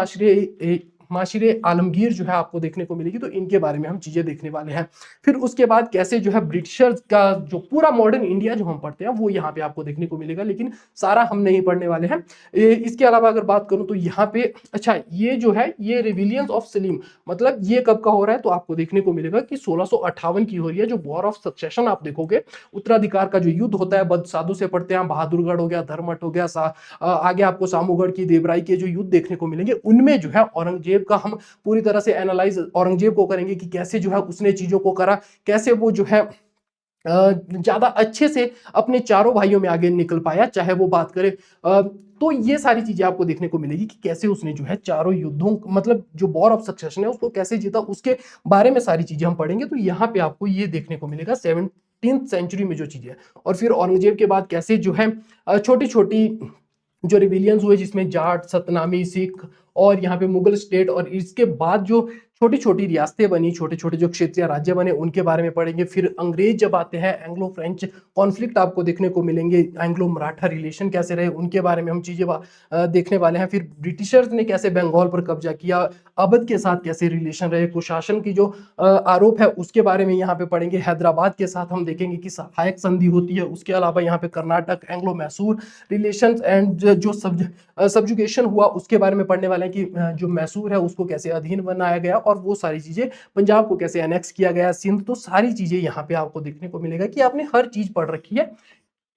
माशरे आलमगीर जो है आपको देखने को मिलेगी, तो इनके बारे में हम चीजें देखने वाले हैं। फिर उसके बाद कैसे जो है ब्रिटिशर्स का जो पूरा मॉडर्न इंडिया जो हम पढ़ते हैं वो यहाँ पे आपको देखने को मिलेगा, लेकिन सारा हम नहीं पढ़ने वाले हैं। इसके अलावा अगर बात करूं तो यहाँ पे अच्छा ये जो है ये रिविलियंस ऑफ सलीम, मतलब ये कब का हो रहा है, तो आपको देखने को मिलेगा कि 1658 की हो रही है। जो वॉर ऑफ सक्सेशन आप देखोगे, उत्तराधिकार का जो युद्ध होता है, बदसाधु से पढ़ते हैं, बहादुरगढ़ हो गया, धर्मठ हो गया, आगे आपको सामूगढ़ की देवराई के जो युद्ध देखने को मिलेंगे, उनमें जो है औरंगजेब का हम पूरी तरह से एनालाइज औरंगजेब को करेंगे कि कैसे जो है उसने चीजों को करा, कैसे वो जो है ज्यादा अच्छे से अपने चारों भाइयों में आगे निकल पाया, चाहे वो बात करे तो ये सारी चीजें आपको देखने को मिलेगी कि कैसे उसने जो है चारों युद्धों, मतलब जो वॉर ऑफ सक्सेशन है उसको कैसे जीता, उसके बारे में सारी चीजें हम पढ़ेंगे। तो यहाँ पे आपको ये देखने को मिलेगा 17th सेंचुरी में जो चीजें, और फिर औरंगजेब के बाद कैसे जो है छोटी छोटी जो रिविलियंस हुए, जिसमें जाट, सतनामी, सिख और यहाँ पे मुगल स्टेट, और इसके बाद जो छोटी छोटी रियासतें बनी, छोटे छोटे जो क्षेत्रीय राज्य बने, उनके बारे में पढ़ेंगे। फिर अंग्रेज जब आते हैं, एंग्लो फ्रेंच कॉन्फ्लिक्ट आपको देखने को मिलेंगे, एंग्लो मराठा रिलेशन कैसे रहे उनके बारे में हम चीजें देखने वाले हैं। फिर ब्रिटिशर्स ने कैसे बंगाल पर कब्जा किया, अवध के साथ कैसे रिलेशन रहे, कुशासन की जो आरोप है उसके बारे में यहाँ पे पढ़ेंगे। हैदराबाद के साथ हम देखेंगे कि सहायक संधि होती है। उसके अलावा यहाँ पे Karnataka, Anglo Mysore relation and जो सब्जुगेशन हुआ उसके बारे में पढ़ने वाले हैं कि जो मैसूर है उसको कैसे अधीन बनाया गया, और वो सारी चीजें, पंजाब को कैसे एनेक्स किया गया, सिंध, तो सारी चीजें यहाँ पे आपको देखने को मिलेगा कि आपने हर चीज पढ़ रखी है।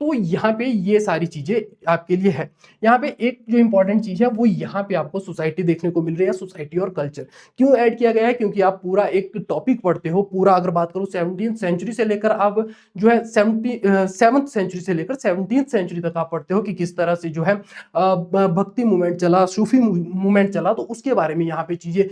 तो यहाँ पे ये सारी चीजें आपके लिए है। यहाँ पे एक जो इंपॉर्टेंट चीज है वो यहाँ पे आपको सोसाइटी देखने को मिल रही है, सोसाइटी और कल्चर क्यों ऐड किया गया है, क्योंकि आप पूरा एक टॉपिक पढ़ते हो, पूरा अगर बात करो 17th सेंचुरी से लेकर आप जो है 7th सेंचुरी से लेकर 17th सेंचुरी तक आप पढ़ते हो कि किस तरह से जो है भक्ति मूवमेंट चला, सूफी मूवमेंट चला, तो उसके बारे में यहाँ पे चीजें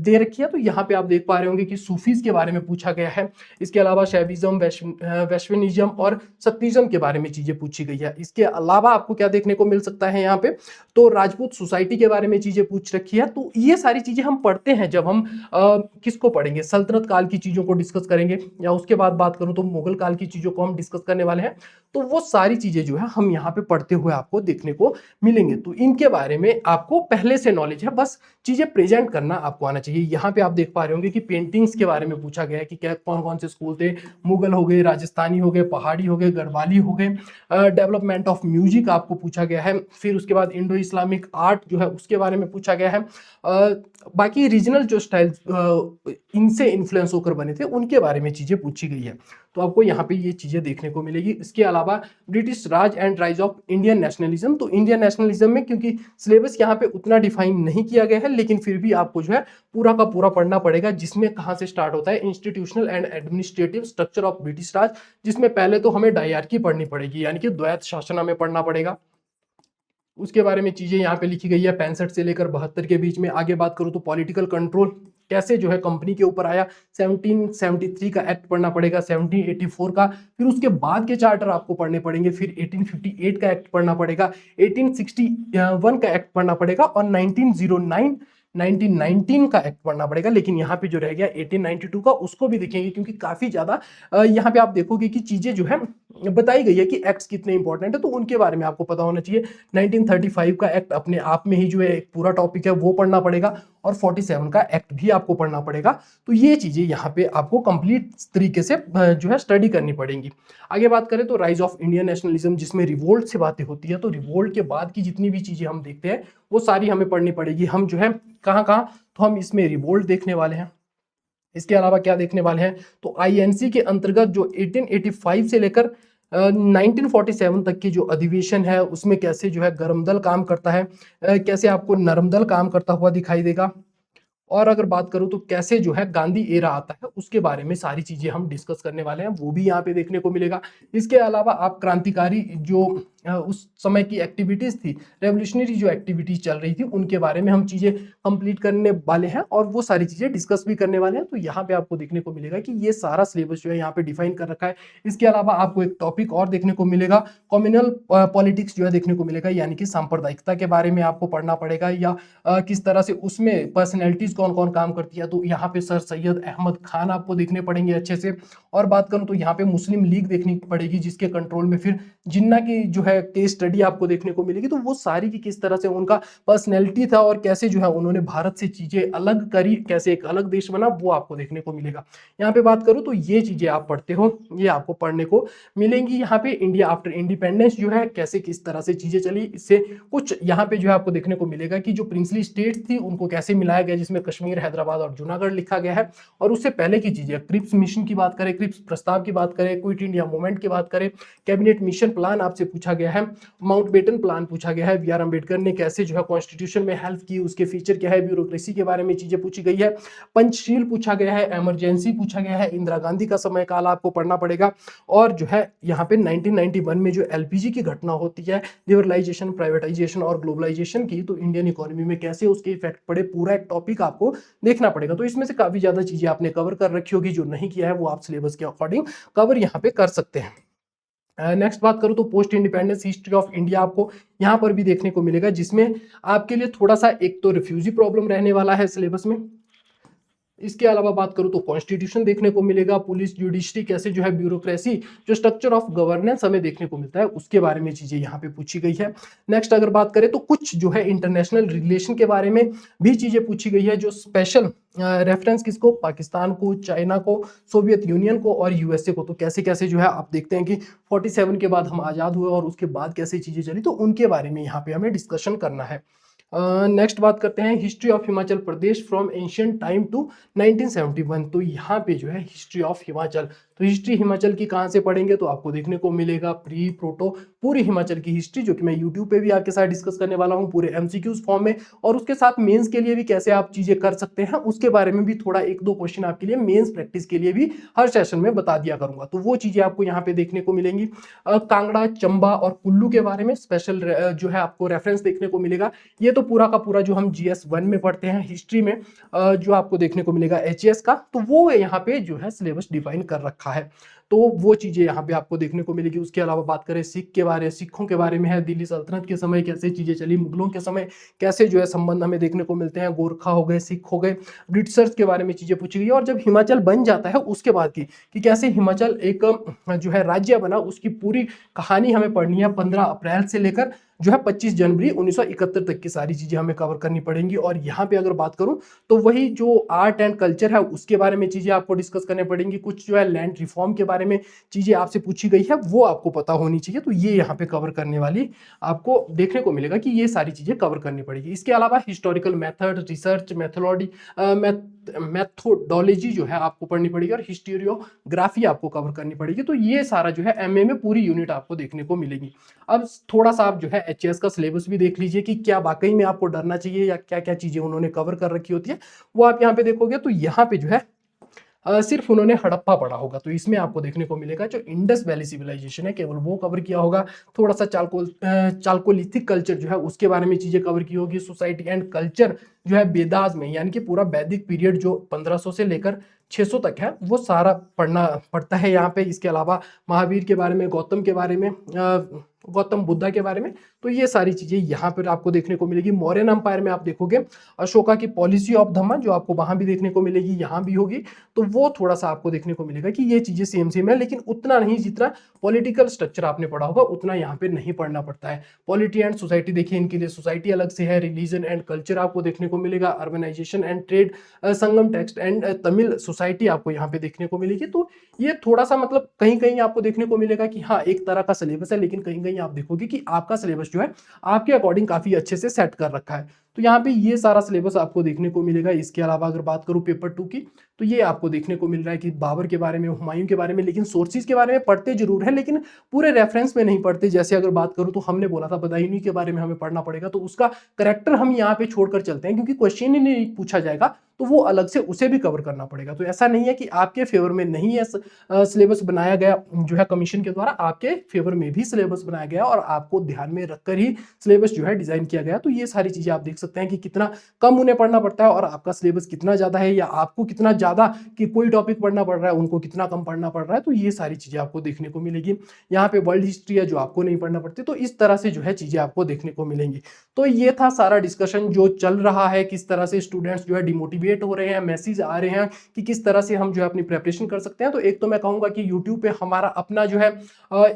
दे रखी है। तो यहाँ पे आप देख पा रहे होंगे कि सूफीज के बारे में पूछा गया है, इसके अलावा शैविज्म, वैष्णविज्म और सक्तिज्म के बारे में चीजें पूछी गई है। इसके अलावा आपको क्या देखने को मिल सकता है यहाँ पे, तो राजपूत सोसाइटी के बारे में चीजें पूछ रखी है। तो ये सारी चीजें हम पढ़ते हैं जब हम किसको पढ़ेंगे, सल्तनत काल की चीजों को डिस्कस करेंगे, या उसके बाद बात करूं तो मुगल काल की चीजों को हम डिस्कस करने वाले हैं। तो वो सारी चीजें जो है हम यहाँ पे पढ़ते हुए आपको देखने को मिलेंगे। तो इनके बारे में आपको पहले से नॉलेज है, बस चीजें प्रेजेंट करना आपको आना चाहिए। यहाँ पे आप देख पा रहे होंगे कि पेंटिंग्स के बारे में पूछा गया है कि क्या कौन कौन से स्कूल थे, मुगल हो गए, राजस्थानी हो गए, पहाड़ी हो गए, गढ़वाली हो गए। डेवलपमेंट ऑफ म्यूजिक आपको पूछा गया है। फिर उसके बाद इंडो इस्लामिक आर्ट जो है उसके बारे में पूछा गया है। बाकी रीजनल जो स्टाइल्स इनसे इन्फ्लुएंस होकर बने थे उनके बारे में चीजें पूछी गई है। तो आपको यहाँ पे ये चीजें देखने को मिलेगी। इसके अलावा British Raj and rise of Indian nationalism, तो इंडियन नेशनलिज्म में क्योंकि सिलेबस यहाँ पे उतना डिफाइन नहीं किया गया है, लेकिन फिर भी आपको जो है पूरा का पूरा पढ़ना पड़ेगा, जिसमें कहाँ से स्टार्ट होता है, institutional and administrative structure of British Raj, जिसमें पहले तो हमें डायरकी पढ़नी पड़ेगी, यानी कि द्वैत शासन हमें पढ़ना पड़ेगा। उसके बारे में चीजें यहाँ पे लिखी गई है 65 से लेकर 72 के बीच में। आगे बात करूँ तो पॉलिटिकल कंट्रोल कैसे जो है कंपनी के ऊपर आया, 1773 का एक्ट पढ़ना पड़ेगा, 1784 का, फिर उसके बाद के चार्टर आपको पढ़ने पड़ेंगे, फिर 1858 का एक्ट पढ़ना पड़ेगा, 1861 का एक्ट पढ़ना पड़ेगा और 1919 का एक्ट पढ़ना पड़ेगा। लेकिन यहाँ पे जो रह गया 1892 का, उसको भी देखेंगे क्योंकि काफी ज्यादा यहाँ पे आप देखोगे कि चीजें जो है बताई गई है कि एक्ट्स कितने इंपॉर्टेंट है, तो उनके बारे में आपको पता होना चाहिए। 1935 का एक्ट अपने आप में ही जो है एक पूरा टॉपिक है, वो पढ़ना पड़ेगा, और 47 का एक्ट भी आपको पढ़ना पड़ेगा। तो ये चीजें यहाँ पे आपको कंप्लीट तरीके से जो है स्टडी करनी पड़ेंगी। आगे बात करें तो राइज ऑफ इंडियन नेशनलिज्म, जिसमें रिवोल्ट से बातें होती है, तो रिवोल्ट के बाद की जितनी भी चीजें हम देखते हैं वो सारी हमें पढ़नी पड़ेगी। हम जो है कहाँ कहाँ, तो हम इसमें रिवोल्ट देखने वाले हैं। इसके अलावा क्या देखने वाले हैं, तो आईएनसी के अंतर्गत जो 1885 से लेकर 1947 तक की जो अधिवेशन है उसमें कैसे जो है गर्म दल काम करता है, कैसे आपको नरम दल काम करता हुआ दिखाई देगा, और अगर बात करूं तो कैसे जो है गांधी एरा आता है, उसके बारे में सारी चीजें हम डिस्कस करने वाले हैं, वो भी यहाँ पे देखने को मिलेगा। इसके अलावा आप क्रांतिकारी जो उस समय की एक्टिविटीज थी, रेवोल्यूशनरी जो एक्टिविटीज चल रही थी, उनके बारे में हम चीजें कंप्लीट करने वाले हैं और वो सारी चीजें डिस्कस भी करने वाले हैं। तो यहाँ पे आपको देखने को मिलेगा कि ये सारा सिलेबस जो है यहाँ पे डिफाइन कर रखा है। इसके अलावा आपको एक टॉपिक और देखने को मिलेगा, कम्युनल पॉलिटिक्स जो है देखने को मिलेगा, यानी कि सांप्रदायिकता के बारे में आपको पढ़ना पड़ेगा, या किस तरह से उसमें पर्सनैलिटीज कौन कौन काम करती है। तो यहाँ पे सर सैयद अहमद खान आपको देखने पड़ेंगे अच्छे से। और बात करूं तो यहाँ पे मुस्लिम लीग देखनी पड़ेगी, जिसके कंट्रोल में फिर जिन्ना की जो है केस स्टडी आपको देखने को मिलेगी। तो वो सारी की किस तरह से उनका पर्सनैलिटी था और कैसे जो है उन्होंने भारत से चीजें अलग करी, कैसे एक अलग देश बना, वो आपको देखने को मिलेगा। यहाँ पे बात करूं तो ये चीजें आप पढ़ते हो, ये आपको पढ़ने को मिलेंगी। यहाँ पे इंडिया आफ्टर इंडिपेंडेंस जो है कैसे किस तरह से चीजें चली, इससे कुछ यहाँ पे जो है आपको देखने को मिलेगा कि जो प्रिंसली स्टेट थी उनको कैसे मिलाया गया, जिसमें कश्मीर, हैदराबाद और जूनागढ़ लिखा गया है। और उससे पहले की चीजें, क्रिप्स मिशन की बात करें, क्रिप्स प्रस्ताव की बात करें, क्विट इंडिया मूवमेंट की बात करें, कैबिनेट मिशन प्लान आपसे पूछा गया है, माउंटबेटन प्लान पूछा गया है, बी आर अम्बेडकर ने कैसे जो है कॉन्स्टिट्यूशन में हेल्प की, उसके फीचर क्या है, ब्यूरोक्रेसी के बारे में चीजें पूछी गई है, पंचशील पूछा गया है, इमरजेंसी पूछा गया है, इंदिरा गांधी का समय काल आपको पढ़ना पड़ेगा। और जो है यहाँ पे 1991 में जो एलपीजी की घटना होती है, लिबरलाइजेशन, प्राइवेटाइजेशन और ग्लोबलाइजेशन की, तो इंडियन इकोनॉमी में कैसे उसके इफेक्ट पड़े, पूरा एक टॉपिक आपको देखना पड़ेगा। तो इसमें से काफी ज्यादा चीजें आपने कवर कर रखी होगी, जो नहीं किया है वो आप सिलेबस के अकॉर्डिंग कवर यहाँ पे कर सकते हैं। नेक्स्ट बात करूं तो post independence history of India आपको यहाँ पर भी देखने को मिलेगा, जिसमें आपके लिए थोड़ा सा एक तो रिफ्यूजी प्रॉब्लम रहने वाला है सिलेबस में। इसके अलावा बात करूं तो कॉन्स्टिट्यूशन देखने को मिलेगा, पुलिस, जुडिशरी, कैसे जो है ब्यूरोक्रेसी, जो स्ट्रक्चर ऑफ गवर्नेंस हमें देखने को मिलता है, उसके बारे में चीजें यहाँ पे पूछी गई है। नेक्स्ट अगर बात करें तो कुछ जो है इंटरनेशनल रिलेशन के बारे में भी चीजें पूछी गई है, जो स्पेशल रेफरेंस किसको, पाकिस्तान को, चाइना को, सोवियत यूनियन को और यूएसए को। तो कैसे कैसे जो है आप देखते हैं कि 47 के बाद हम आजाद हुए और उसके बाद कैसे चीजें चली, तो उनके बारे में यहाँ पे हमें डिस्कशन करना है। नेक्स्ट बात करते हैं history of Himachal Pradesh from ancient time to 1971। तो यहाँ पे जो है हिस्ट्री ऑफ हिमाचल, तो तो हिस्ट्री हिमाचल की कहाँ से पढ़ेंगे तो आपको देखने को मिलेगा प्री प्रोटो पूरी हिमाचल की हिस्ट्री, जो कि मैं यूट्यूब पे भी आपके साथ डिस्कस करने वाला हूँ पूरे एमसीक्यूज फॉर्म में, और उसके साथ मेंस के लिए भी कैसे आप चीजें कर सकते हैं उसके बारे में भी थोड़ा एक दो क्वेश्चन आपके लिए मेंस प्रैक्टिस के लिए भी हर सेशन में बता दिया करूंगा। तो वो चीजें आपको यहाँ पे देखने को मिलेंगी। कांगड़ा, चंबा और कुल्लू के बारे में स्पेशल जो है आपको रेफरेंस देखने को मिलेगा। ये तो पूरा का पूरा जो हम GS 1 में पढ़ते हैं हिस्ट्री में जो आपको देखने को मिलेगा HES का, तो वो यहाँ पे जो है सिलेबस डिफाइन कर रखा है। तो वो चीजें यहाँ पे आपको देखने को मिलेगी। उसके अलावा बात करें सिखों के बारे में है, दिल्ली सल्तनत के समय कैसे चीजें चली, मुगलों के समय कैसे जो है संबंध हमें देखने को मिलते हैं, गोरखा हो गए, सिख हो गए, ब्रिटिशर्स के बारे में चीजें पूछी गई। और जब हिमाचल बन जाता है उसके बाद की कि कैसे हिमाचल एक जो है राज्य बना, उसकी पूरी कहानी हमें पढ़नी है 15 अप्रैल से लेकर जो है 25 जनवरी 1971 तक की सारी चीजें हमें कवर करनी पड़ेंगी। और यहाँ पे अगर बात करूं तो वही जो आर्ट एंड कल्चर है उसके बारे में चीजें आपको डिस्कस करनी पड़ेंगी। कुछ जो है लैंड रिफॉर्म के बारे में चीजें आपसे पूछी गई है वो आपको पता होनी चाहिए, तो ये यहाँ पे कवर करने वाली आपको देखने को मिलेगा कि ये सारी चीजें कवर करनी पड़ेगी। इसके अलावा हिस्टोरिकल मेथड, रिसर्च मेथोडोलॉजी जो है आपको पढ़नी पड़ेगी, और हिस्टोरियोग्राफी आपको कवर करनी पड़ेगी। तो ये सारा जो है एमए में पूरी यूनिट आपको देखने को मिलेगी। अब थोड़ा सा आप जो है HES का सिलेबस भी देख लीजिए कि क्या वाकई में आपको डरना चाहिए या क्या क्या चीजें उन्होंने कवर कर रखी होती है, वो आप यहाँ पे देखोगे तो यहाँ पे जो है सिर्फ उन्होंने हड़प्पा पढ़ा होगा, तो इसमें आपको देखने को मिलेगा जो इंडस वैली सिविलाइजेशन है केवल वो कवर किया होगा। थोड़ा सा चालकोलिथिक कल्चर जो है उसके बारे में चीजें कवर की होगी। सोसाइटी एंड कल्चर जो है वेदास में, यानी कि पूरा वैदिक पीरियड जो 1500 से लेकर 600 तक है वो सारा पढ़ना पड़ता है यहाँ पे। इसके अलावा महावीर के बारे में, गौतम के बारे में, गौतम बुद्धा के बारे में, तो ये सारी चीजें यहाँ पर आपको देखने को मिलेगी। मौर्यन अंपायर में आप देखोगे अशोका की पॉलिसी ऑफ धम्मा जो आपको वहां भी देखने को मिलेगी, यहाँ भी होगी, तो वो थोड़ा सा आपको देखने को मिलेगा कि ये चीजें सेम है, लेकिन उतना नहीं जितना पॉलिटिकल स्ट्रक्चर आपने पढ़ा होगा उतना यहाँ पे नहीं पढ़ना पड़ता है। पॉलिटी एंड सोसाइटी देखिए, इनके लिए सोसाइटी अलग से है, रिलीजन एंड कल्चर आपको देखने को मिलेगा, urbanisation and trade, Sangam text and Tamil society आपको यहाँ पे देखने को मिलेगी। तो ये थोड़ा सा मतलब कहीं कहीं आपको देखने को मिलेगा कि हाँ एक तरह का सिलेबस है, लेकिन कहीं कहीं आप देखोगे कि आपका सिलेबस जो है आपके अकॉर्डिंग काफी अच्छे से सेट कर रखा है। तो यहाँ पे ये सारा सिलेबस आपको देखने को मिलेगा। इसके अलावा अगर बात करूँ पेपर 2 की, तो ये आपको देखने को मिल रहा है कि बाबर के बारे में, हुमायूं के बारे में, लेकिन सोर्सेज के बारे में पढ़ते जरूर है लेकिन पूरे रेफरेंस में नहीं पढ़ते। जैसे अगर बात करूँ तो हमने बोला था बदायूनी के बारे में हमें पढ़ना पड़ेगा, तो उसका करेक्टर हम यहाँ पे छोड़कर चलते हैं क्योंकि क्वेश्चन ही नहीं पूछा जाएगा, तो वो अलग से उसे भी कवर करना पड़ेगा। तो ऐसा नहीं है कि आपके फेवर में नहीं है सिलेबस बनाया गया जो है कमीशन के द्वारा, आपके फेवर में भी सिलेबस बनाया गया और आपको ध्यान में रखकर ही सिलेबस जो है डिजाइन किया गया। तो ये सारी चीजें आप देख सकते हैं कि कितना कम उन्हें पढ़ना पड़ता है और आपका सिलेबस कितना ज्यादा है, या आपको कितना ज्यादा कि कोई टॉपिक पढ़ना पड़ रहा है उनको कितना कम पढ़ना पड़ रहा है। तो ये सारी चीजें आपको देखने को मिलेगी। यहाँ पे वर्ल्ड हिस्ट्री है जो आपको नहीं पढ़ना पड़ती, तो इस तरह से जो है चीजें आपको देखने को मिलेंगी। तो ये था सारा डिस्कशन जो चल रहा है, किस तरह से स्टूडेंट्स जो है डिमोटिवेट हो रहे हैं, मैसेज आ रहे हैं कि किस तरह से हम जो है अपनी प्रिपरेशन कर सकते हैं। तो एक तो मैं कहूंगा कि यूट्यूब पे हमारा अपना जो है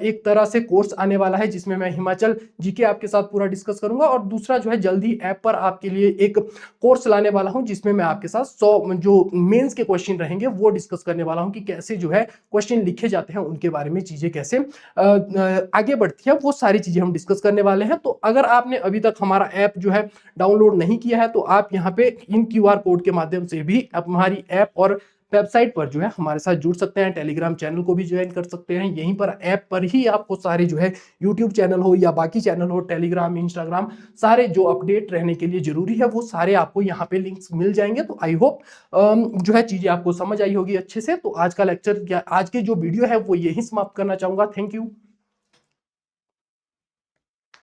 एक तरह से कोर्स आने वाला है जिसमें मैं हिमाचल जीके आपके साथ पूरा डिस्कस करूंगा, और दूसरा जो है जल्दी ऐप पर आपके लिए एक कोर्स लाने वाला हूं जिसमें मैं आपके साथ 100 जो मेंस के क्वेश्चन रहेंगे वो डिस्कस करने वाला हूं कि कैसे जो है क्वेश्चन लिखे जाते हैं, उनके बारे में चीजें कैसे आगे बढ़ती है, वो सारी चीजें हम डिस्कस करने वाले हैं। तो अगर आपने अभी तक हमारा ऐप जो है डाउनलोड नहीं किया है तो आप यहाँ पे इन QR कोड के माध्यम से भी हमारी ऐप और वेबसाइट पर जो है हमारे साथ जुड़ सकते हैं। टेलीग्राम चैनल को भी ज्वाइन कर सकते हैं। यहीं पर ऐप पर ही आपको सारे जो है यूट्यूब चैनल हो या बाकी चैनल हो, टेलीग्राम, इंस्टाग्राम, सारे जो अपडेट रहने के लिए जरूरी है वो सारे आपको यहाँ पे लिंक्स मिल जाएंगे। तो आई होप जो है चीजें आपको समझ आई होगी अच्छे से। तो आज का लेक्चर या आज की जो वीडियो है वो यही समाप्त करना चाहूंगा। Thank you.